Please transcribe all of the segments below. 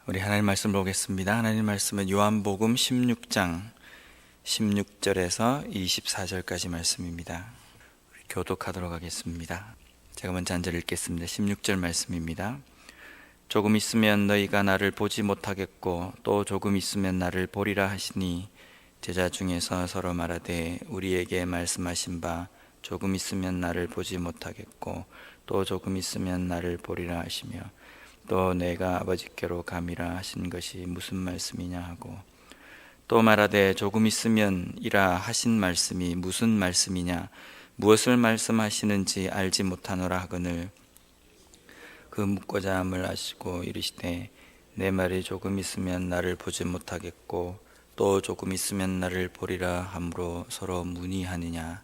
우리 하나님 말씀 보겠습니다. 하나님 말씀은 요한복음 16장 16절에서 24절까지 말씀입니다. 우리 교독하도록 하겠습니다. 제가 먼저 한 절 읽겠습니다. 16절 말씀입니다. 조금 있으면 너희가 나를 보지 못하겠고 또 조금 있으면 나를 보리라 하시니 제자 중에서 서로 말하되 우리에게 말씀하신 바 조금 있으면 나를 보지 못하겠고 또 조금 있으면 나를 보리라 하시며 또 내가 아버지께로 감이라 하신 것이 무슨 말씀이냐 하고 또 말하되 조금 있으면 이라 하신 말씀이 무슨 말씀이냐 무엇을 말씀하시는지 알지 못하노라 하거늘 그 묻고자 함을 아시고 이르시되 내 말이 조금 있으면 나를 보지 못하겠고 또 조금 있으면 나를 보리라 함으로 서로 문의하느냐.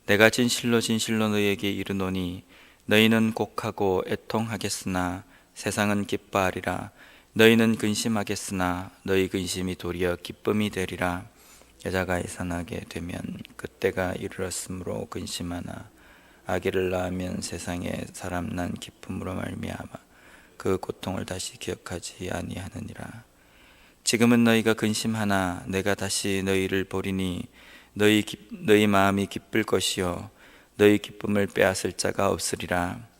내가 진실로 진실로 너희에게 이르노니 너희는 곡하고 애통하겠으나 세상은 기뻐하리라. 너희는 근심하겠으나 너희 근심이 도리어 기쁨이 되리라. 여자가 이산하게 되면 그때가 이르렀으므로 근심하나 아기를 낳으면 세상에 사람 난 기쁨으로 말미암아 그 고통을 다시 기억하지 아니하느니라. 지금은 너희가 근심하나 내가 다시 너희를 보리니 너희 마음이 기쁠 것이요 너희 기쁨을 빼앗을 자가 없으리라.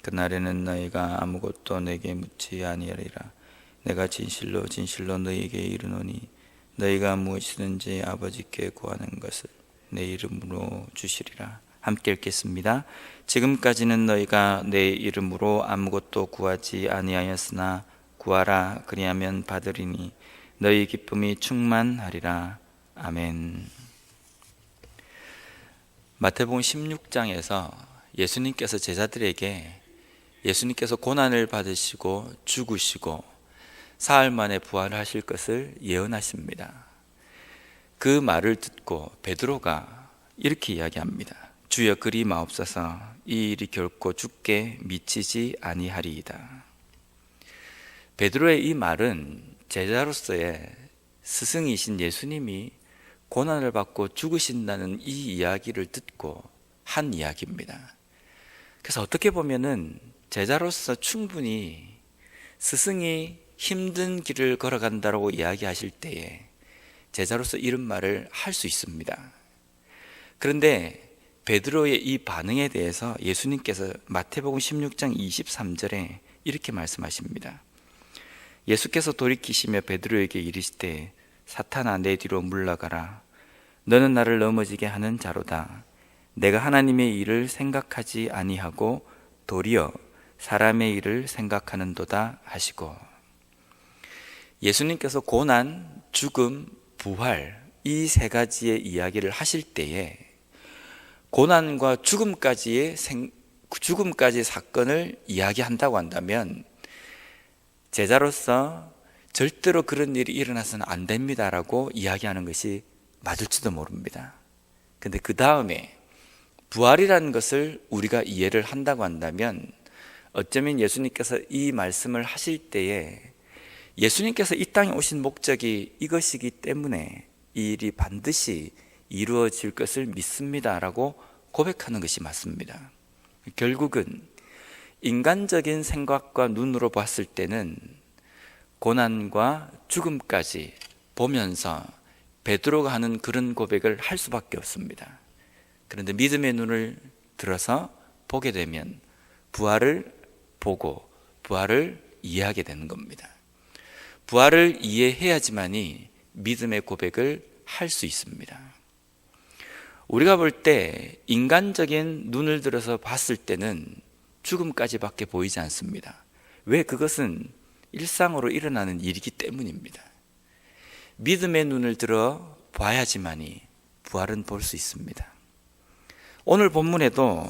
그날에는 너희가 아무것도 내게 묻지 아니하리라. 내가 진실로 진실로 너희에게 이르노니 너희가 무엇이든지 아버지께 구하는 것을 내 이름으로 주시리라. 함께 읽겠습니다. 지금까지는 너희가 내 이름으로 아무것도 구하지 아니하였으나 구하라 그리하면 받으리니 너희 기쁨이 충만하리라. 아멘. 마태복음 16장에서 예수님께서 제자들에게 예수님께서 고난을 받으시고 죽으시고 사흘 만에 부활하실 것을 예언하십니다. 그 말을 듣고 베드로가 이렇게 이야기합니다. 주여 그리 마옵소서 이 일이 결코 죽게 미치지 아니하리이다. 베드로의 이 말은 제자로서의 스승이신 예수님이 고난을 받고 죽으신다는 이 이야기를 듣고 한 이야기입니다. 그래서 어떻게 보면은 제자로서 충분히 스승이 힘든 길을 걸어간다고 이야기하실 때에 제자로서 이런 말을 할 수 있습니다. 그런데 베드로의 이 반응에 대해서 예수님께서 마태복음 16장 23절에 이렇게 말씀하십니다. 예수께서 돌이키시며 베드로에게 이르시되 사탄아 내 뒤로 물러가라. 너는 나를 넘어지게 하는 자로다. 내가 하나님의 일을 생각하지 아니하고 도리어 사람의 일을 생각하는도다 하시고, 예수님께서 고난, 죽음, 부활 이 세 가지의 이야기를 하실 때에 고난과 죽음까지의 사건을 이야기한다고 한다면 제자로서 절대로 그런 일이 일어나서는 안 됩니다라고 이야기하는 것이 맞을지도 모릅니다. 근데 그 다음에 부활이라는 것을 우리가 이해를 한다고 한다면 어쩌면 예수님께서 이 말씀을 하실 때에 예수님께서 이 땅에 오신 목적이 이것이기 때문에 이 일이 반드시 이루어질 것을 믿습니다라고 고백하는 것이 맞습니다. 결국은 인간적인 생각과 눈으로 봤을 때는 고난과 죽음까지 보면서 베드로가 하는 그런 고백을 할 수밖에 없습니다. 그런데 믿음의 눈을 들어서 보게 되면 부활을 보고 부활을 이해하게 되는 겁니다. 부활을 이해해야지만이 믿음의 고백을 할 수 있습니다. 우리가 볼 때 인간적인 눈을 들어서 봤을 때는 죽음까지밖에 보이지 않습니다. 왜? 그것은 일상으로 일어나는 일이기 때문입니다. 믿음의 눈을 들어 봐야지만이 부활은 볼 수 있습니다. 오늘 본문에도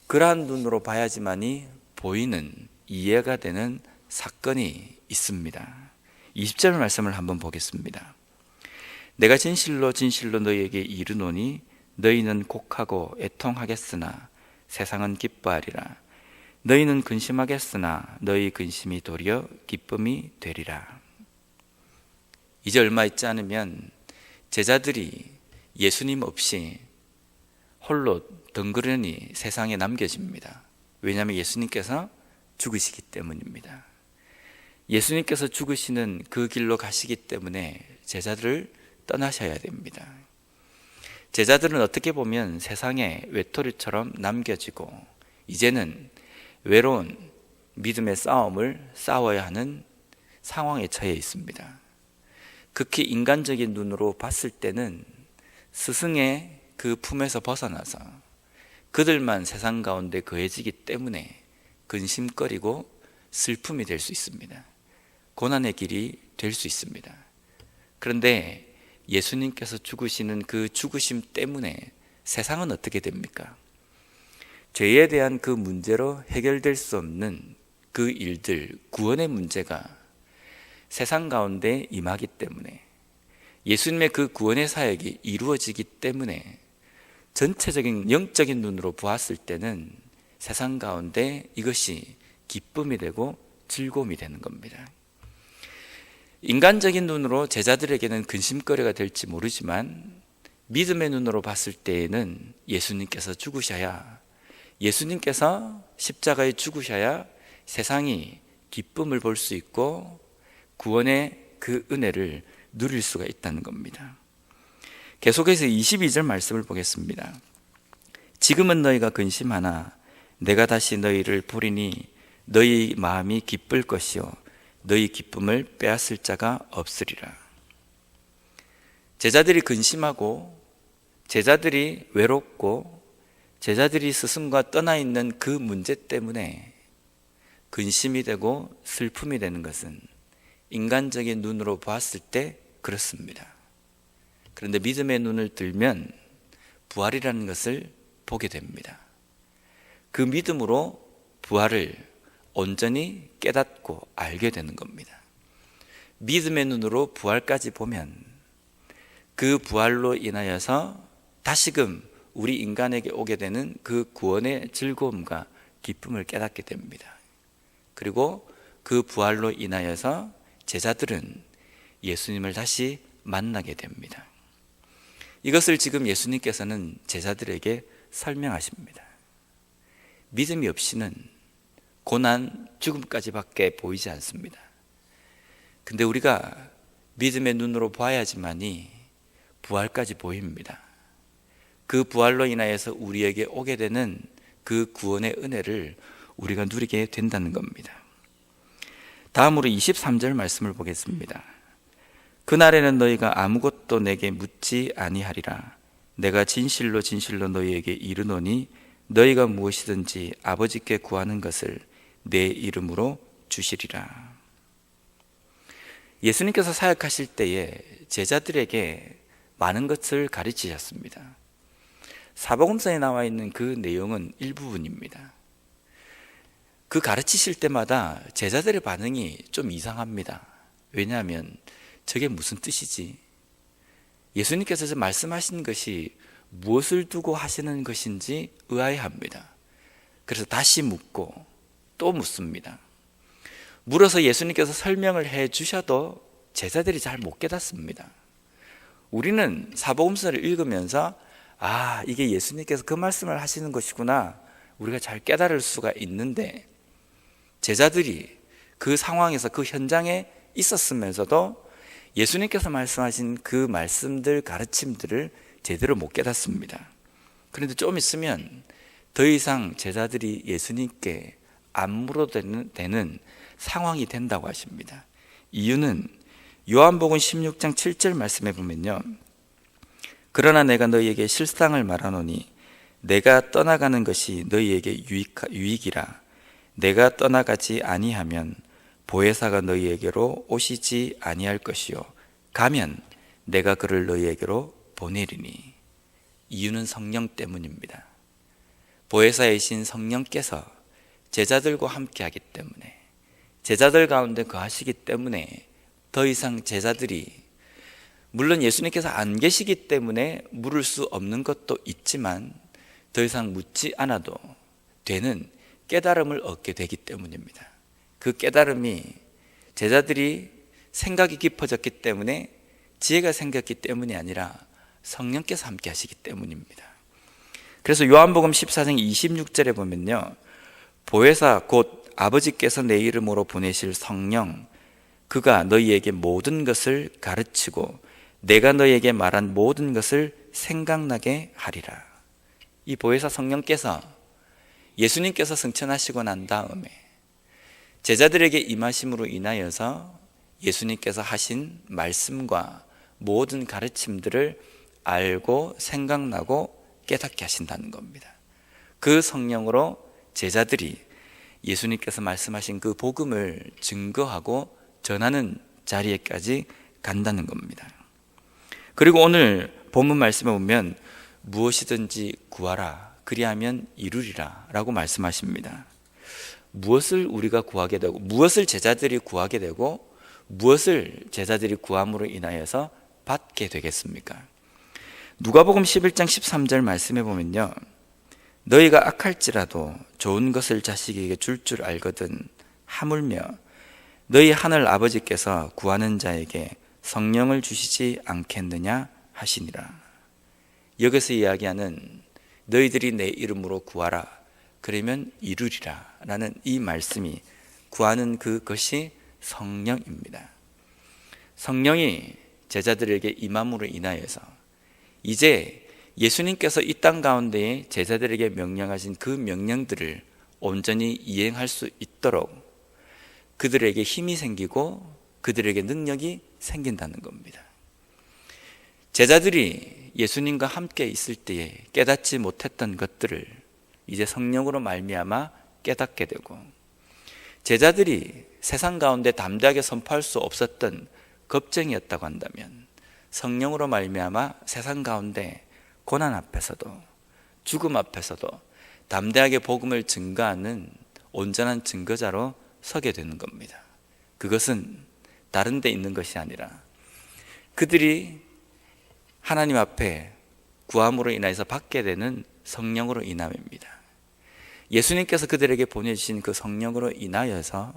그러한 눈으로 봐야지만이 보이는 이해가 되는 사건이 있습니다. 20절 말씀을 한번 보겠습니다. 내가 진실로 진실로 너희에게 이르노니 너희는 곡하고 애통하겠으나 세상은 기뻐하리라. 너희는 근심하겠으나 너희 근심이 도리어 기쁨이 되리라. 이제 얼마 있지 않으면 제자들이 예수님 없이 홀로 덩그러니 세상에 남겨집니다. 왜냐하면 예수님께서 죽으시기 때문입니다. 예수님께서 죽으시는 그 길로 가시기 때문에 제자들을 떠나셔야 됩니다. 제자들은 어떻게 보면 세상의 외톨이처럼 남겨지고 이제는 외로운 믿음의 싸움을 싸워야 하는 상황에 처해 있습니다. 극히 인간적인 눈으로 봤을 때는 스승의 그 품에서 벗어나서 그들만 세상 가운데 거해지기 때문에 근심거리고 슬픔이 될 수 있습니다. 고난의 길이 될 수 있습니다. 그런데 예수님께서 죽으시는 그 죽으심 때문에 세상은 어떻게 됩니까? 죄에 대한 그 문제로 해결될 수 없는 그 일들, 구원의 문제가 세상 가운데 임하기 때문에, 예수님의 그 구원의 사역이 이루어지기 때문에 전체적인 영적인 눈으로 보았을 때는 세상 가운데 이것이 기쁨이 되고 즐거움이 되는 겁니다. 인간적인 눈으로 제자들에게는 근심거리가 될지 모르지만 믿음의 눈으로 봤을 때에는 예수님께서 죽으셔야, 예수님께서 십자가에 죽으셔야 세상이 기쁨을 볼 수 있고 구원의 그 은혜를 누릴 수가 있다는 겁니다. 계속해서 22절 말씀을 보겠습니다. 지금은 너희가 근심하나 내가 다시 너희를 보리니 너희 마음이 기쁠 것이요 너희 기쁨을 빼앗을 자가 없으리라. 제자들이 근심하고 제자들이 외롭고 제자들이 스승과 떠나 있는 그 문제 때문에 근심이 되고 슬픔이 되는 것은 인간적인 눈으로 보았을 때 그렇습니다. 그런데 믿음의 눈을 들면 부활이라는 것을 보게 됩니다. 그 믿음으로 부활을 온전히 깨닫고 알게 되는 겁니다. 믿음의 눈으로 부활까지 보면 그 부활로 인하여서 다시금 우리 인간에게 오게 되는 그 구원의 즐거움과 기쁨을 깨닫게 됩니다. 그리고 그 부활로 인하여서 제자들은 예수님을 다시 만나게 됩니다. 이것을 지금 예수님께서는 제자들에게 설명하십니다. 믿음이 없이는 고난, 죽음까지밖에 보이지 않습니다. 근데 우리가 믿음의 눈으로 봐야지만이 부활까지 보입니다. 그 부활로 인하여서 우리에게 오게 되는 그 구원의 은혜를 우리가 누리게 된다는 겁니다. 다음으로 23절 말씀을 보겠습니다. 그날에는 너희가 아무것도 내게 묻지 아니하리라. 내가 진실로 진실로 너희에게 이르노니 너희가 무엇이든지 아버지께 구하는 것을 내 이름으로 주시리라. 예수님께서 사역하실 때에 제자들에게 많은 것을 가르치셨습니다. 사복음서에 나와 있는 그 내용은 일부분입니다. 그 가르치실 때마다 제자들의 반응이 좀 이상합니다. 왜냐하면 저게 무슨 뜻이지? 예수님께서 말씀하신 것이 무엇을 두고 하시는 것인지 의아해합니다. 그래서 다시 묻고 또 묻습니다. 물어서 예수님께서 설명을 해 주셔도 제자들이 잘 못 깨닫습니다. 우리는 사복음서를 읽으면서 이게 예수님께서 그 말씀을 하시는 것이구나, 우리가 잘 깨달을 수가 있는데 제자들이 그 상황에서 그 현장에 있었으면서도 예수님께서 말씀하신 그 말씀들, 가르침들을 제대로 못 깨닫습니다. 그런데 좀 있으면 더 이상 제자들이 예수님께 안 물어도 되는 상황이 된다고 하십니다. 이유는 요한복음 16장 7절 말씀에 보면요, 그러나 내가 너희에게 실상을 말하노니 내가 떠나가는 것이 너희에게 유익이라. 내가 떠나가지 아니하면 보혜사가 너희에게로 오시지 아니할 것이요 가면 내가 그를 너희에게로 보내리니. 이유는 성령 때문입니다. 보혜사이신 성령께서 제자들과 함께하기 때문에, 제자들 가운데 거하시기 때문에 더 이상 제자들이, 물론 예수님께서 안 계시기 때문에 물을 수 없는 것도 있지만 더 이상 묻지 않아도 되는 깨달음을 얻게 되기 때문입니다. 그 깨달음이 제자들이 생각이 깊어졌기 때문에, 지혜가 생겼기 때문이 아니라 성령께서 함께 하시기 때문입니다. 그래서 요한복음 14장 26절에 보면요, 보혜사 곧 아버지께서 내 이름으로 보내실 성령, 그가 너희에게 모든 것을 가르치고 내가 너희에게 말한 모든 것을 생각나게 하리라. 이 보혜사 성령께서 예수님께서 승천하시고 난 다음에 제자들에게 임하심으로 인하여서 예수님께서 하신 말씀과 모든 가르침들을 알고 생각나고 깨닫게 하신다는 겁니다. 그 성령으로 제자들이 예수님께서 말씀하신 그 복음을 증거하고 전하는 자리에까지 간다는 겁니다. 그리고 오늘 본문 말씀에 보면 무엇이든지 구하라 그리하면 이루리라 라고 말씀하십니다. 무엇을 우리가 구하게 되고 무엇을 제자들이 구하게 되고 무엇을 제자들이 구함으로 인하여서 받게 되겠습니까? 누가복음 11장 13절 말씀해 보면요, 너희가 악할지라도 좋은 것을 자식에게 줄 줄 알거든 하물며 너희 하늘 아버지께서 구하는 자에게 성령을 주시지 않겠느냐 하시니라. 여기서 이야기하는 너희들이 내 이름으로 구하라 그러면 이루리라 라는 이 말씀이 구하는 그것이 성령입니다. 성령이 제자들에게 임함으로 인하여서 이제 예수님께서 이 땅 가운데에 제자들에게 명령하신 그 명령들을 온전히 이행할 수 있도록 그들에게 힘이 생기고 그들에게 능력이 생긴다는 겁니다. 제자들이 예수님과 함께 있을 때에 깨닫지 못했던 것들을 이제 성령으로 말미암아 깨닫게 되고, 제자들이 세상 가운데 담대하게 선포할 수 없었던 겁쟁이였다고 한다면 성령으로 말미암아 세상 가운데 고난 앞에서도 죽음 앞에서도 담대하게 복음을 증거하는 온전한 증거자로 서게 되는 겁니다. 그것은 다른 데 있는 것이 아니라 그들이 하나님 앞에 구함으로 인해서 받게 되는 성령으로 인함입니다. 예수님께서 그들에게 보내주신 그 성령으로 인하여서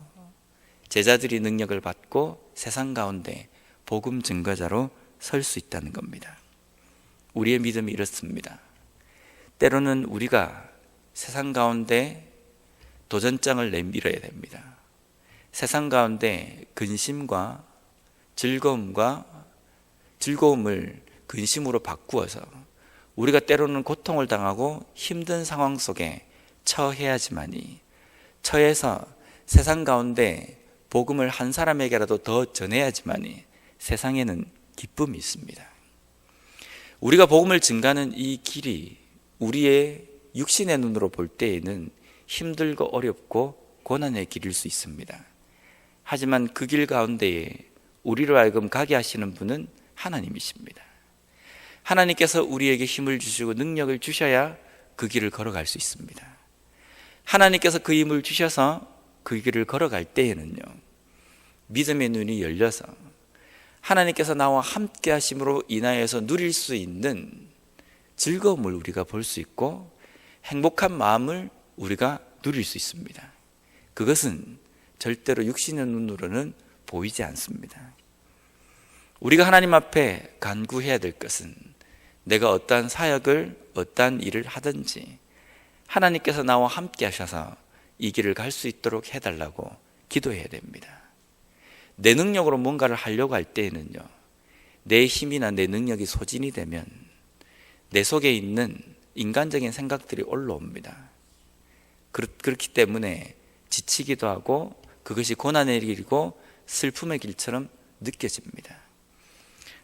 제자들이 능력을 받고 세상 가운데 복음 증거자로 설 수 있다는 겁니다. 우리의 믿음이 이렇습니다. 때로는 우리가 세상 가운데 도전장을 내밀어야 됩니다. 세상 가운데 근심과 즐거움을 근심으로 바꾸어서 우리가 때로는 고통을 당하고 힘든 상황 속에 처해야지만이, 처해서 세상 가운데 복음을 한 사람에게라도 더 전해야지만이 세상에는 기쁨이 있습니다. 우리가 복음을 증가하는 이 길이 우리의 육신의 눈으로 볼 때에는 힘들고 어렵고 고난의 길일 수 있습니다. 하지만 그 길 가운데에 우리로 하여금 가게 하시는 분은 하나님이십니다. 하나님께서 우리에게 힘을 주시고 능력을 주셔야 그 길을 걸어갈 수 있습니다. 하나님께서 그 힘을 주셔서 그 길을 걸어갈 때에는요, 믿음의 눈이 열려서 하나님께서 나와 함께 하심으로 인하여서 누릴 수 있는 즐거움을 우리가 볼 수 있고 행복한 마음을 우리가 누릴 수 있습니다. 그것은 절대로 육신의 눈으로는 보이지 않습니다. 우리가 하나님 앞에 간구해야 될 것은 내가 어떠한 사역을 어떠한 일을 하든지 하나님께서 나와 함께 하셔서 이 길을 갈 수 있도록 해달라고 기도해야 됩니다. 내 능력으로 뭔가를 하려고 할 때에는요, 내 힘이나 내 능력이 소진이 되면 내 속에 있는 인간적인 생각들이 올라옵니다. 그렇기 때문에 지치기도 하고 그것이 고난의 길이고 슬픔의 길처럼 느껴집니다.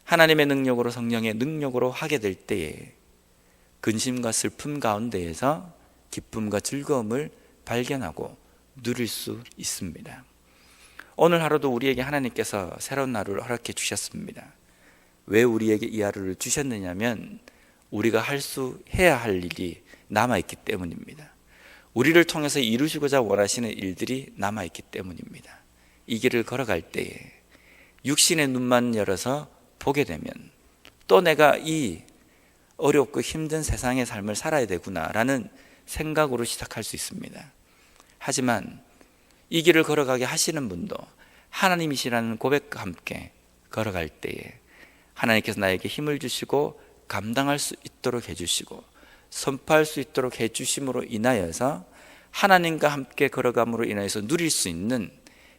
하나님의 능력으로, 성령의 능력으로 하게 될 때에 근심과 슬픔 가운데에서 기쁨과 즐거움을 발견하고 누릴 수 있습니다. 오늘 하루도 우리에게 하나님께서 새로운 하루를 허락해 주셨습니다. 왜 우리에게 이 하루를 주셨느냐면 우리가 해야 할 일이 남아있기 때문입니다. 우리를 통해서 이루시고자 원하시는 일들이 남아있기 때문입니다. 이 길을 걸어갈 때에 육신의 눈만 열어서 보게 되면 또 내가 이 어렵고 힘든 세상의 삶을 살아야 되구나라는 생각으로 시작할 수 있습니다. 하지만 이 길을 걸어가게 하시는 분도 하나님이시라는 고백과 함께 걸어갈 때에 하나님께서 나에게 힘을 주시고 감당할 수 있도록 해주시고 선포할 수 있도록 해주심으로 인하여서 하나님과 함께 걸어감으로 인하여서 누릴 수 있는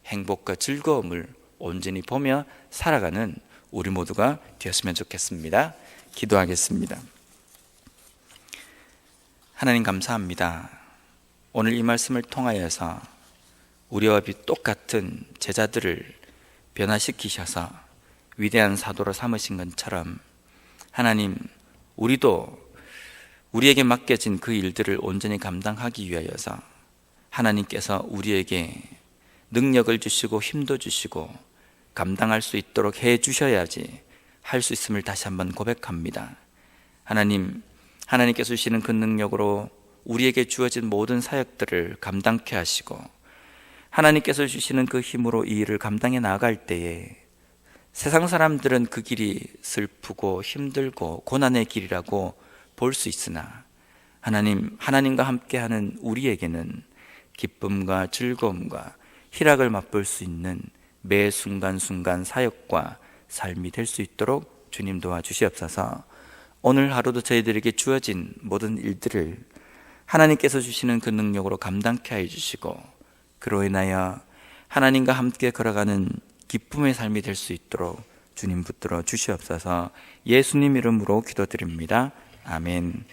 행복과 즐거움을 온전히 보며 살아가는 우리 모두가 되었으면 좋겠습니다. 기도하겠습니다. 하나님 감사합니다. 오늘 이 말씀을 통하여서 우리와 똑같은 제자들을 변화시키셔서 위대한 사도로 삼으신 것처럼 하나님, 우리도 우리에게 맡겨진 그 일들을 온전히 감당하기 위하여서 하나님께서 우리에게 능력을 주시고 힘도 주시고 감당할 수 있도록 해 주셔야지 할 수 있음을 다시 한번 고백합니다. 하나님, 하나님께서 주시는 그 능력으로 우리에게 주어진 모든 사역들을 감당케 하시고 하나님께서 주시는 그 힘으로 이 일을 감당해 나아갈 때에 세상 사람들은 그 길이 슬프고 힘들고 고난의 길이라고 볼 수 있으나 하나님, 하나님과 함께하는 우리에게는 기쁨과 즐거움과 희락을 맛볼 수 있는 매 순간순간 사역과 삶이 될 수 있도록 주님 도와주시옵소서. 오늘 하루도 저희들에게 주어진 모든 일들을 하나님께서 주시는 그 능력으로 감당케 해주시고 그로 인하여 하나님과 함께 걸어가는 기쁨의 삶이 될 수 있도록 주님 붙들어 주시옵소서. 예수님 이름으로 기도드립니다. 아멘.